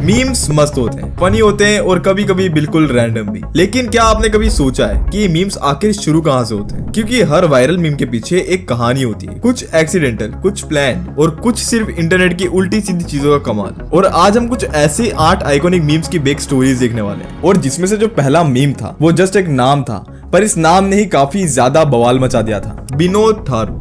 Memes मस्त होते हैं, फनी होते हैं और कभी कभी बिल्कुल रैंडम भी। लेकिन क्या आपने कभी सोचा है कि ये मीम्स आखिर शुरू कहाँ से होते हैं? क्योंकि हर वायरल मीम के पीछे एक कहानी होती है, कुछ एक्सीडेंटल, कुछ प्लान और कुछ सिर्फ इंटरनेट की उल्टी सीधी चीजों का कमाल। और आज हम कुछ ऐसे 8 आइकॉनिक मीम्स की बैक स्टोरीज देखने वाले हैं, और जिसमें से जो पहला मीम था वो जस्ट एक नाम था, पर इस नाम ने ही काफी ज्यादा बवाल मचा दिया था। विनोद थारू।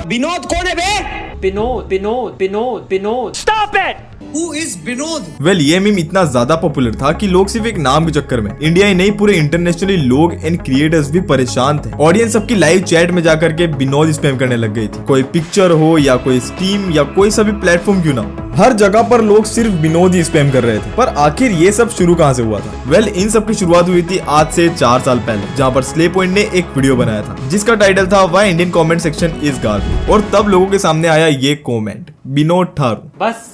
विनोद कौन है बे? Vinod stop it. Who is Vinod? Well ये मीम इतना ज्यादा पॉपुलर था कि लोग सिर्फ एक नाम के चक्कर में इंडिया ही नहीं पूरे इंटरनेशनली लोग एंड क्रिएटर्स भी परेशान थे। ऑडियंस सबकी लाइव चैट में जाकर के विनोद स्पैम करने लग गई थी। कोई पिक्चर हो या कोई स्ट्रीम या कोई सा भी प्लेटफॉर्म क्यों ना हो, हर जगह पर लोग सिर्फ विनोद ही स्पैम कर रहे थे। पर आखिर ये सब शुरू कहाँ से हुआ था? वेल इन सब की शुरुआत हुई थी आज से 4 साल पहले, जहाँ पर स्ले पॉइंट ने एक वीडियो बनाया था जिसका टाइटल था why Indian comment section is garbage. और तब लोगों के सामने आया ये कमेंट, विनोद थारू। बस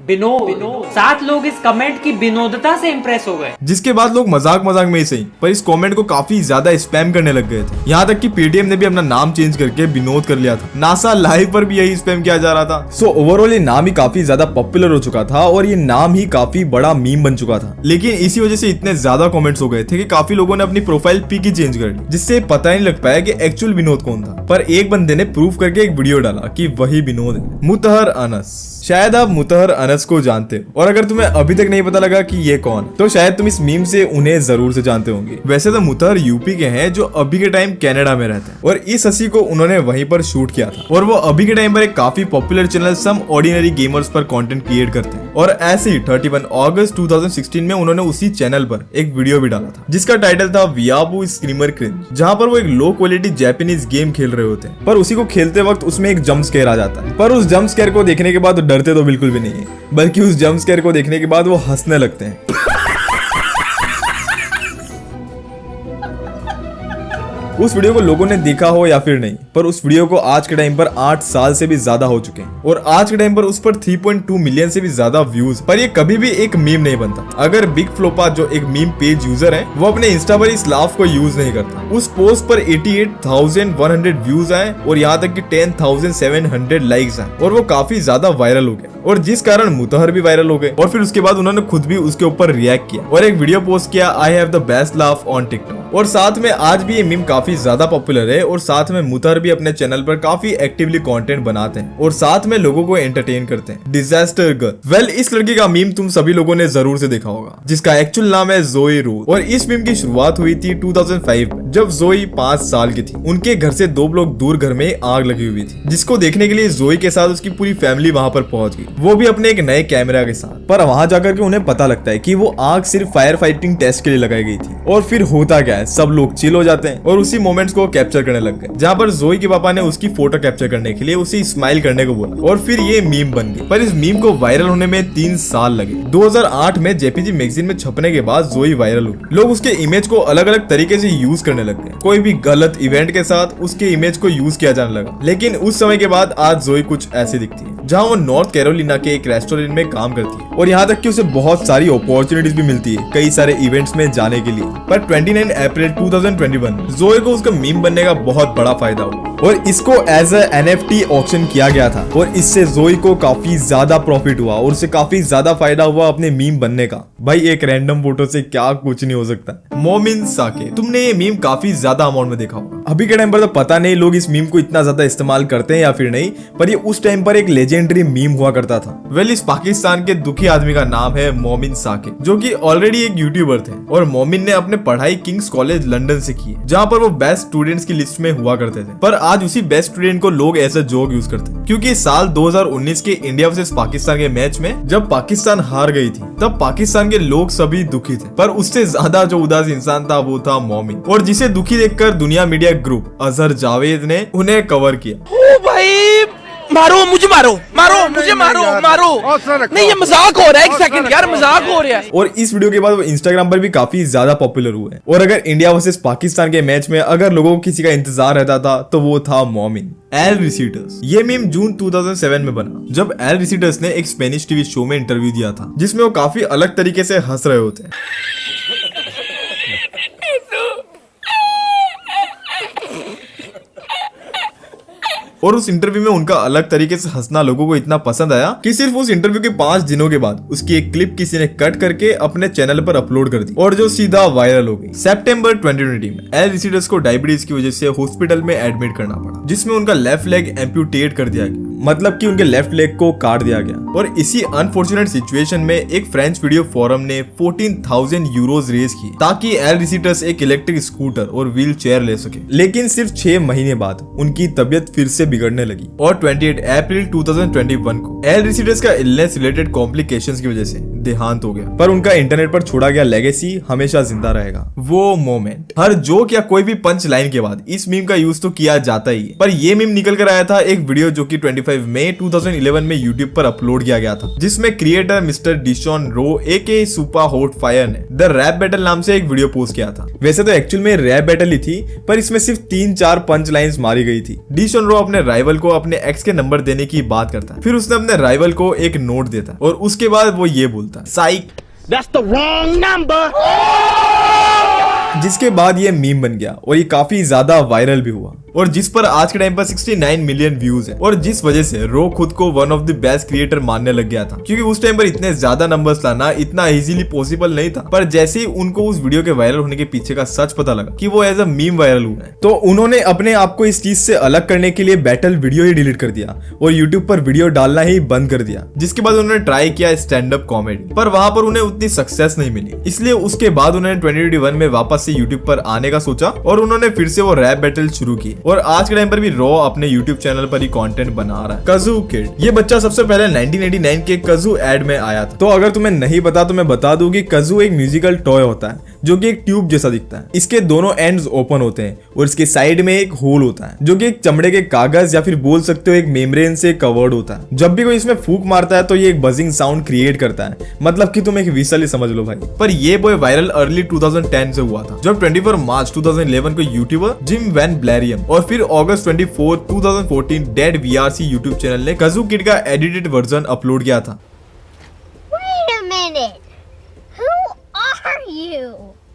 विनोद। 7 लोग इस कमेंट की विनोदता से इंप्रेस हो गए, जिसके बाद लोग मजाक में ही सही पर इस कमेंट को काफी ज्यादा स्पैम करने लग गए थे। यहाँ तक कि पेटीएम ने भी अपना नाम चेंज करके विनोद कर लिया था। नासा लाइव पर भी यही स्पैम किया जा रहा था। सो ओवरऑल ये नाम ही काफी ज्यादा पॉपुलर हो चुका था और ये नाम ही काफी बड़ा मीम बन चुका था। लेकिन इसी वजह से इतने ज्यादा कमेंट्स हो गए थे कि काफी लोगों ने अपनी प्रोफाइल पिक ही चेंज कर ली, जिससे पता नहीं लग पाया कि एक्चुअल विनोद कौन था। पर एक बंदे ने प्रूव करके एक वीडियो डाला कि वही विनोद है, मुतहर अनस। शायद आप मुतहर अनस को जानते हो, और अगर तुम्हें अभी तक नहीं पता लगा कि ये कौन, तो शायद तुम इस मीम से उन्हें जरूर से जानते होंगे। वैसे तो मुतहर यूपी के हैं जो अभी के टाइम कनाडा में रहते हैं, और इस हंसी को उन्होंने वहीं पर शूट किया था। और वो अभी के टाइम पर एक काफी पॉपुलर चैनल सम ऑर्डिनरी गेमर्स पर कंटेंट क्रिएट करते हैं। और ऐसे ही 31 अगस्त 2016 में उन्होंने उसी चैनल पर एक वीडियो भी डाला था जिसका टाइटल था वियाबू स्क्रीमर क्रिंज, जहाँ पर वो एक लो क्वालिटी जापानीज गेम खेल रहे होते हैं, पर उसी को खेलते वक्त उसमें एक जंप स्केयर आ जाता है। पर उस जंप स्केयर को देखने के बाद डरते तो बिल्कुल भी नहीं है, बल्कि उस जंप स्केयर को देखने के बाद वो हंसने लगते हैं। उस वीडियो को लोगों ने देखा हो या फिर नहीं, पर उस वीडियो को आज के टाइम पर 8 साल से भी ज्यादा हो चुके हैं, और आज के टाइम पर उस पर 3.2 मिलियन से भी ज्यादा व्यूज। पर ये कभी भी एक मीम नहीं बनता अगर बिग फ्लोपा जो एक मीम पेज यूजर है वो अपने इंस्टा पर इस लाफ को यूज नहीं करता। उस पोस्ट पर 88,100 व्यूज आए और यहाँ तक कि 10,700 लाइक्स आए, और वो काफी ज्यादा वायरल हो गया, और जिस कारण मुतहर भी वायरल हो गए। और फिर उसके बाद उन्होंने खुद भी उसके ऊपर रिएक्ट किया और एक वीडियो पोस्ट किया, I have the best laugh on TikTok. और साथ में आज भी ये मीम काफी ज्यादा पॉपुलर है, और साथ में मुतहर भी अपने चैनल पर काफी एक्टिवली कंटेंट बनाते हैं और साथ में लोगों को एंटरटेन करते हैं। Disaster girl. वेल इस लड़की का मीम तुम सभी लोगों ने जरूर से देखा होगा, जिसका एक्चुअल नाम है जोई रोज। और इस मीम की शुरुआत हुई थी 2005 में, जब जोई 5 साल की थी। उनके घर से 2 ब्लॉक दूर घर में आग लगी हुई थी, जिसको देखने के लिए जोई के साथ उसकी पूरी फैमिली वहां पर पहुंच गई, वो भी अपने एक नए कैमरा के साथ। पर वहां जाकर के उन्हें पता लगता है कि वो आग सिर्फ फायर फाइटिंग टेस्ट के लिए लगाई गई थी। और फिर होता क्या है, सब लोग चिल हो जाते हैं और उसी मोमेंट्स को कैप्चर करने लग गए, जहाँ पर जोई के पापा ने उसकी फोटो कैप्चर करने के लिए उसे स्माइल करने को बोला, और फिर ये मीम बन गई। पर इस मीम को वायरल होने में 3 साल लगे। 2008 में जेपीजी मैगजीन में छपने के बाद जोई वायरल हुई। लोग उसके इमेज को अलग अलग तरीके से यूज करने लग गए, कोई भी गलत इवेंट के साथ उसके इमेज को यूज किया जाने लगा। लेकिन उस समय के बाद आज जोई कुछ ऐसी दिखती है, जहाँ वो नॉर्थ कैरोलिना के एक रेस्टोरेंट में काम करती है, और यहाँ तक कि उसे बहुत सारी अपॉर्चुनिटीज भी मिलती है कई सारे इवेंट्स में जाने के लिए। पर 29 अप्रैल 2021 जोई को उसका मीम बनने का बहुत बड़ा फायदा हुआ, और इसको एज ए NFT ऑक्शन किया गया था, और इससे जोई को काफी ज्यादा प्रॉफिट हुआ और उसे काफी ज्यादा फायदा हुआ अपने मीम बनने का। भाई एक रैंडम फोटो से क्या कुछ नहीं हो सकता। मोमिन साके। तुमने ये मीम काफी ज्यादा अमाउंट में देखा होगा। अभी के टाइम पर तो पता नहीं लोग इस मीम को इतना ज्यादा इस्तेमाल करते हैं या फिर नहीं, पर ये उस टाइम पर एक लेजेंडरी मीम हुआ करता था। वेल इस पाकिस्तान के दुखी आदमी का नाम है मोमिन साके, जो कि ऑलरेडी एक यूट्यूबर थे, और मोमिन ने अपने पढ़ाई किंग्स कॉलेज लंदन से की, जहाँ पर वो बेस्ट स्टूडेंट्स की लिस्ट में हुआ करते थे। पर आज उसी बेस्ट स्टूडेंट को लोग ऐसा जोक यूज करते हैं, क्योंकि साल 2019 के इंडिया वर्सेस पाकिस्तान के मैच में जब पाकिस्तान हार गई थी, तब पाकिस्तान के लोग सभी दुखी थे, पर उससे ज्यादा जो उदास इंसान था वो था मोमिन, और जिसे दुखी देखकर दुनिया मीडिया ग्रुप अजहर जावेद ने उन्हें कवर किया। ओ भाई मारो मुझे, मारो मुझे, मारो नहीं ये मजाक हो रहा है, एक सेकंड यार मजाक हो रहा है। और इस वीडियो के बाद वो इंस्टाग्राम पर भी काफी ज्यादा पॉपुलर हुए हैं। और अगर इंडिया वर्सेस पाकिस्तान के मैच में अगर लोगों को किसी का इंतजार रहता था तो वो था मोमिन। एल रिसीटर्स। ये मीम जून 2007 में बना, जब एल रिसीटर्स ने एक स्पेनिश टीवी शो में इंटरव्यू दिया था, जिसमें वो काफी अलग तरीके से हंस रहे होते हैं। और उस इंटरव्यू में उनका अलग तरीके से हंसना लोगों को इतना पसंद आया कि सिर्फ उस इंटरव्यू के 5 दिनों के बाद उसकी एक क्लिप किसी ने कट करके अपने चैनल पर अपलोड कर दी और जो सीधा वायरल हो गई। सितंबर 2020 में एल रिसीडर्स को डायबिटीज की वजह से हॉस्पिटल में एडमिट करना पड़ा, जिसमें उनका लेफ्ट लेग एम्प्यूटेट कर दिया गया, मतलब कि उनके लेफ्ट लेग को काट दिया गया। और इसी अनफॉर्चुनेट सिचुएशन में एक फ्रेंच वीडियो फोरम ने 14,000 यूरोज रेज की ताकि एल रिसीडर्स एक इलेक्ट्रिक स्कूटर और व्हील चेयर ले सके। लेकिन सिर्फ 6 महीने बाद उनकी तबियत फिर से बिगड़ने लगी और 28 अप्रैल 2021 को एल रिसीडर्स का इलनेस रिलेटेड कॉम्प्लिकेशंस की वजह से देहांत हो गया। पर उनका इंटरनेट पर छोड़ा गया लेगेसी हमेशा जिंदा रहेगा। वो मोमेंट, हर जोक या कोई भी पंच लाइन के बाद इस मीम का यूज तो किया जाता ही है, पर ये मीम निकल कर आया था एक वीडियो जो कि 25 मई 2011 में यूट्यूब पर अपलोड किया गया था, जिसमें क्रिएटर मिस्टर डिशॉन रो एके सुपर हॉट फायर ने द रैप बैटल नाम से एक वीडियो पोस्ट किया था। वैसे तो एक्चुअल में रैप बैटल ही थी, पर इसमें सिर्फ 3-4 पंच लाइन्स मारी गई थी। डिशॉन रो अपने राइवल को अपने एक्स के नंबर देने की बात करता है, फिर उसने अपने राइवल को एक नोट देता है और उसके बाद वो ये बोलता है, साइक That's the wrong number. जिसके बाद ये मीम बन गया और ये काफी ज्यादा वायरल भी हुआ और जिस पर आज के टाइम पर 69 मिलियन व्यूज है और जिस वजह से रो खुद को one of the best creator मानने लग गया था, क्योंकि उस टाइम पर इतने ज्यादा नंबर्स लाना इतना इजीली पॉसिबल नहीं था। पर जैसे ही उनको उस वीडियो के वायरल होने के पीछे का सच पता लगा कि वो एज अ मीम वायरल हुआ है, तो उन्होंने अपने आप को इस चीज से अलग करने के लिए बैटल वीडियो ही डिलीट कर दिया और यूट्यूब पर वीडियो डालना ही बंद कर दिया। जिसके बाद उन्होंने ट्राई किया स्टैंड अप कॉमेडी, पर वहां पर उन्हें उतनी सक्सेस नहीं मिली, इसलिए उसके बाद उन्होंने 2021 में वापस से यूट्यूब पर आने का सोचा और उन्होंने फिर से वो रैप बैटल शुरू की और आज के टाइम पर भी रॉ अपने YouTube चैनल पर ही कंटेंट बना रहा है। कजू किड, ये बच्चा सबसे पहले 1989 के कजू एड में आया था। तो अगर तुम्हें नहीं पता तो मैं बता दूं कि कजू एक म्यूजिकल टॉय होता है जो कि एक ट्यूब जैसा दिखता है। इसके दोनों एंड्स ओपन होते हैं और इसके साइड में एक होल होता है जो कि एक चमड़े के कागज या फिर बोल सकते हो एक मेम्ब्रेन से कवर्ड होता है। जब भी कोई इसमें फूंक मारता है तो ये एक बजिंग साउंड क्रिएट करता है, मतलब कि तुम एक विसल ही समझ लो भाई। पर ये बॉय वायरल अर्ली 2010 से हुआ था, जब 24 मार्च 2011 को यूट्यूबर जिम वैन ब्लैरियम और फिर अगस्त 24, 2014 डेड VRC यूट्यूब चैनल ने कजू किड का एडिटेड वर्जन अपलोड किया था। Wait a minute. Who are you?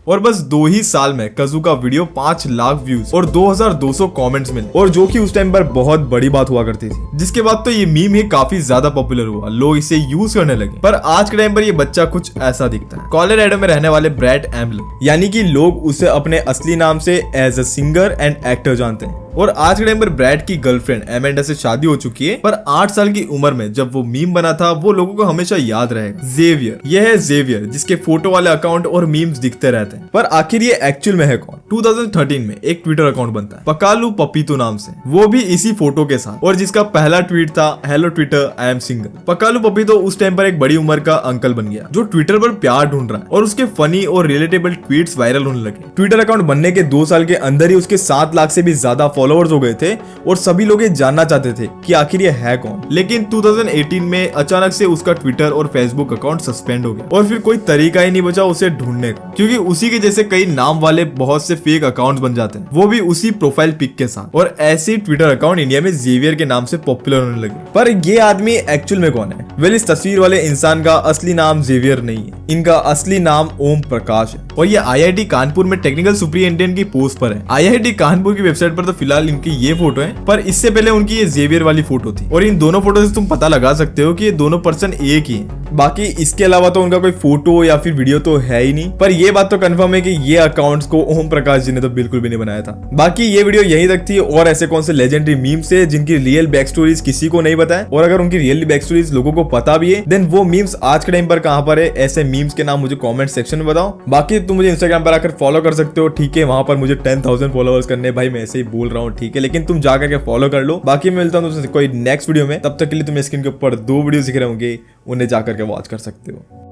और बस 2 ही साल में कजू का वीडियो 5 लाख व्यूज और 2200 कमेंट्स मिले, और जो कि उस टाइम पर बहुत बड़ी बात हुआ करती थी। जिसके बाद तो ये मीम ही काफी ज्यादा पॉपुलर हुआ, लोग इसे यूज करने लगे। पर आज के टाइम पर ये बच्चा कुछ ऐसा दिखता है। कॉलोराडो में रहने वाले ब्रैड एम्बलर, यानी कि लोग उसे अपने असली नाम से as a singer and actor जानते हैं। और आज के टाइम पर ब्रैड की गर्लफ्रेंड एमेंडा से शादी हो चुकी है, पर 8 साल की उम्र में जब वो मीम बना था वो लोगों को हमेशा याद रहेगा। जेवियर, यह है जेवियर जिसके फोटो वाले अकाउंट और मीम्स दिखते रहते हैं। पर आखिर ये एक्चुअल में है कौन? 2013 में एक ट्विटर अकाउंट बनता है पकालू पपीतो नाम से, वो भी इसी फोटो के साथ, और जिसका पहला ट्वीट था, hello Twitter I am single. Pakalu Papito उस टाइम पर एक बड़ी उम्र का अंकल बन गया जो ट्विटर पर प्यार ढूंढ रहा है और उसके फनी और रिलेटेबल ट्वीट्स वायरल होने लगे। ट्विटर अकाउंट बनने के 2 साल के अंदर ही उसके 7 लाख से भी ज्यादा फॉलोअर्स हो गए थे और सभी लोग ये जानना चाहते थे कि आखिर ये है कौन। लेकिन 2018 में अचानक से उसका ट्विटर और फेसबुक अकाउंट सस्पेंड हो गया और फिर कोई तरीका ही नहीं बचा उसे ढूंढने का, क्योंकि उसी के जैसे कई नाम वाले बहुत से फेक अकाउंट्स बन जाते हैं, वो भी उसी प्रोफाइल पिक के साथ। और ऐसे ट्विटर अकाउंट इंडिया में जेवियर के नाम से पॉपुलर होने लगे। पर ये आदमी एक्चुअल में कौन है? वेल, इस तस्वीर वाले इंसान का असली नाम जेवियर नहीं है, इनका असली नाम ओम प्रकाश है और ये IIT कानपुर में टेक्निकल सुपरिटेंडेंट की पोस्ट पर है। IIT कानपुर की वेबसाइट पर तो फिलहाल इनकी ये फोटो है, पर इससे पहले उनकी ये जेवियर वाली फोटो थी और इन दोनों फोटो से तुम पता लगा सकते हो कि ये दोनों पर्सन एक ही हैं। बाकी इसके अलावा तो उनका कोई फोटो या फिर वीडियो तो है ही नहीं। पर ये बात तो कंफर्म है कि ये अकाउंट्स को ओम प्रकाश जी ने तो बिल्कुल भी नहीं बनाया था। बाकी ये वीडियो यहीं तक थी, और ऐसे कौन से लेजेंडरी मीम्स है जिनकी रियल बैक स्टोरीज किसी को नहीं पता है, और अगर उनकी रियल बैक स्टोरीज लोगों को पता भी है देन वो मीम्स आज के टाइम पर कहां पर है? ऐसे मीम्स के नाम मुझे कमेंट सेक्शन में बताओ। बाकी तुम मुझे इंस्टाग्राम पर आकर फॉलो कर सकते हो, ठीक है? वहां पर मुझे 10,000 फॉलोअर्स करने, भाई मैं ऐसे ही बोल रहा हूँ, ठीक है? लेकिन तुम जाकर के फॉलो कर लो। बाकी मैं मिलता हूँ तुमसे कोई नेक्स्ट वीडियो में, तब तक के लिए तुम्हें स्क्रीन के ऊपर 2 वीडियो दिख रहे होंगे, उन्हें जाकर के वॉच कर सकते हो।